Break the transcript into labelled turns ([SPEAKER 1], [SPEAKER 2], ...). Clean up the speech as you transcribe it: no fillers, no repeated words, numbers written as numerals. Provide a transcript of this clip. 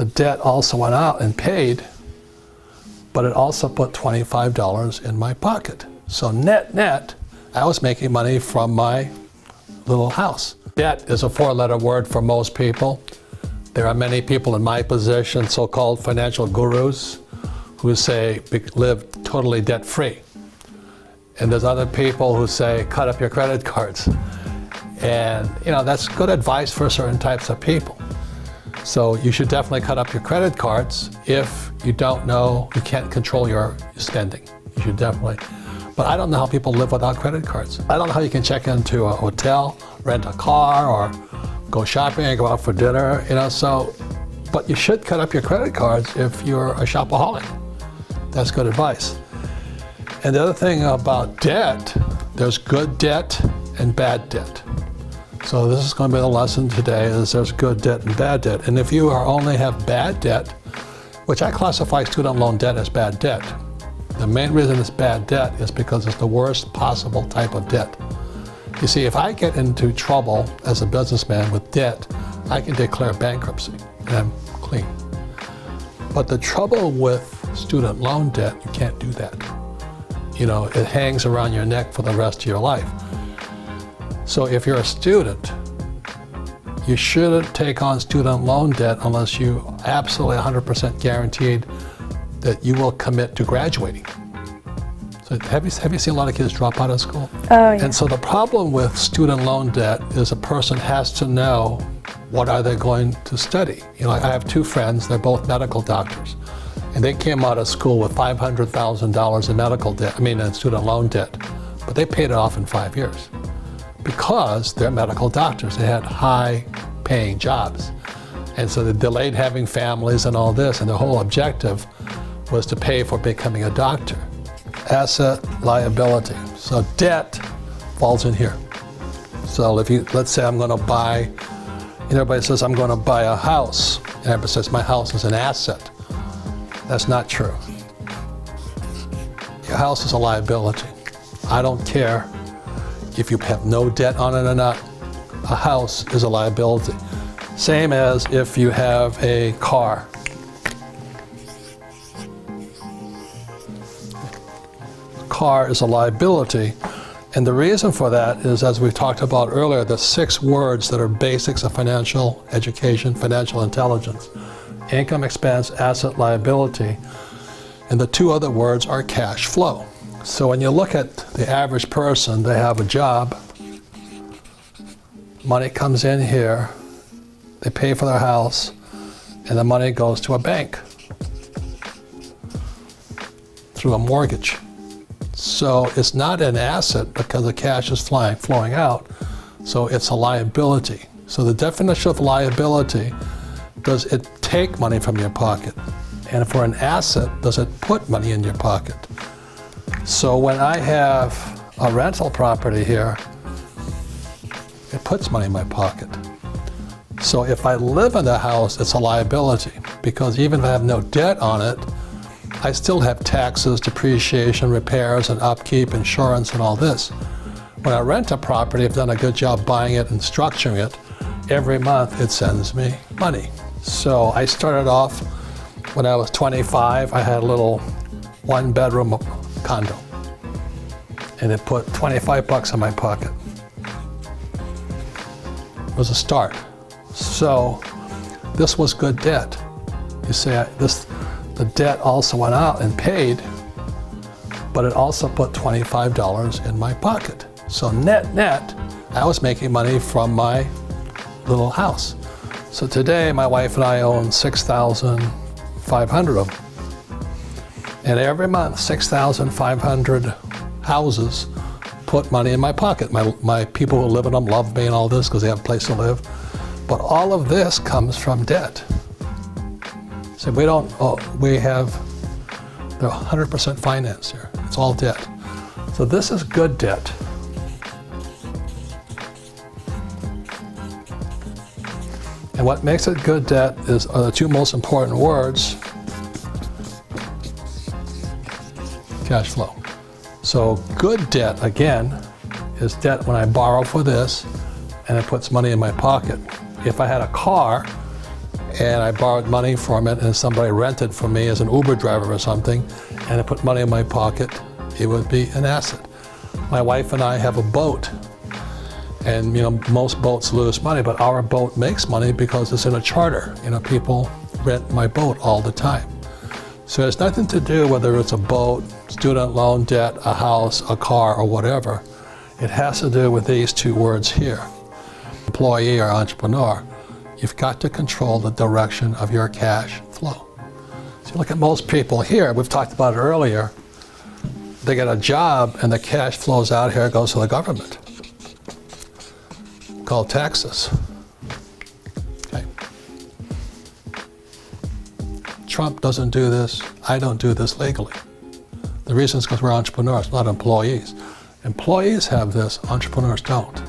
[SPEAKER 1] the debt also went out and paid, but it also put $25 in my pocket. So net, I was making money from my little house. Debt is a four-letter word for most people. There are many people in my position, so-called financial gurus, who say live totally debt-free. And there's other people who say cut up your credit cards. And that's good advice for certain types of people. So you should definitely cut up your credit cards if you can't control your spending. You should definitely. But I don't know how people live without credit cards. I don't know how you can check into a hotel, rent a car, or go shopping and go out for dinner, but you should cut up your credit cards if you're a shopaholic. That's good advice. And the other thing about debt, there's good debt and bad debt. So this is going to be the lesson today, is there's good debt and bad debt. And if you only have bad debt, which I classify student loan debt as bad debt, the main reason it's bad debt is because it's the worst possible type of debt. You see, if I get into trouble as a businessman with debt, I can declare bankruptcy and I'm clean. But the trouble with student loan debt, you can't do that. It hangs around your neck for the rest of your life. So if you're a student, you shouldn't take on student loan debt unless you absolutely 100% guaranteed that you will commit to graduating. So have you seen a lot of kids drop out of school?
[SPEAKER 2] Oh, yeah.
[SPEAKER 1] And so the problem with student loan debt is a person has to know what are they going to study. I have two friends, they're both medical doctors, and they came out of school with $500,000 in medical debt, in student loan debt, but they paid it off in 5 years. Because they're medical doctors, they had high-paying jobs. And so they delayed having families and all this, and the whole objective was to pay for becoming a doctor. Asset, liability. So debt falls in here. So let's say I'm going to buy, everybody says I'm going to buy a house, and everybody says my house is an asset. That's not true. Your house is a liability. I don't care if you have no debt on it or not. A house is a liability. Same as if you have a car. Car is a liability, and the reason for that is, as we talked about earlier, the 6 words that are basics of financial education, financial intelligence: income, expense, asset, liability, and the 2 other words are cash flow. So when you look at the average person, they have a job, money comes in here, they pay for their house, and the money goes to a bank through a mortgage. So it's not an asset because the cash is flowing out, so it's a liability. So the definition of liability, does it take money from your pocket? And for an asset, does it put money in your pocket? So when I have a rental property here, it puts money in my pocket. So if I live in the house, it's a liability, because even if I have no debt on it, I still have taxes, depreciation, repairs, and upkeep, insurance, and all this. When I rent a property, I've done a good job buying it and structuring it. Every month it sends me money. So I started off when I was 25, I had a little 1-bedroom condo, and it put $25 in my pocket. It was a start. So this was good debt. You see, the debt also went out and paid, but it also put $25 in my pocket. So net, I was making money from my little house. So today, my wife and I own 6,500 of them. And every month, 6,500 houses put money in my pocket. My people who live in them love me and all this because they have a place to live. But all of this comes from debt. So they're 100% finance here. It's all debt. So this is good debt. And what makes it good debt are the 2 most important words: cash flow. So good debt, again, is debt when I borrow for this and it puts money in my pocket. If I had a car and I borrowed money from it, and somebody rented from me as an Uber driver or something, and I put money in my pocket, it would be an asset. My wife and I have a boat, and most boats lose money, but our boat makes money because it's in a charter. People rent my boat all the time. So it has nothing to do whether it's a boat, student loan debt, a house, a car, or whatever. It has to do with these two words here. Employee or entrepreneur, you've got to control the direction of your cash flow. So look at most people here, we've talked about it earlier, they get a job and the cash flows out here, goes to the government, called taxes. Okay. Trump doesn't do this, I don't do this legally. The reason is because we're entrepreneurs, not employees. Employees have this, entrepreneurs don't.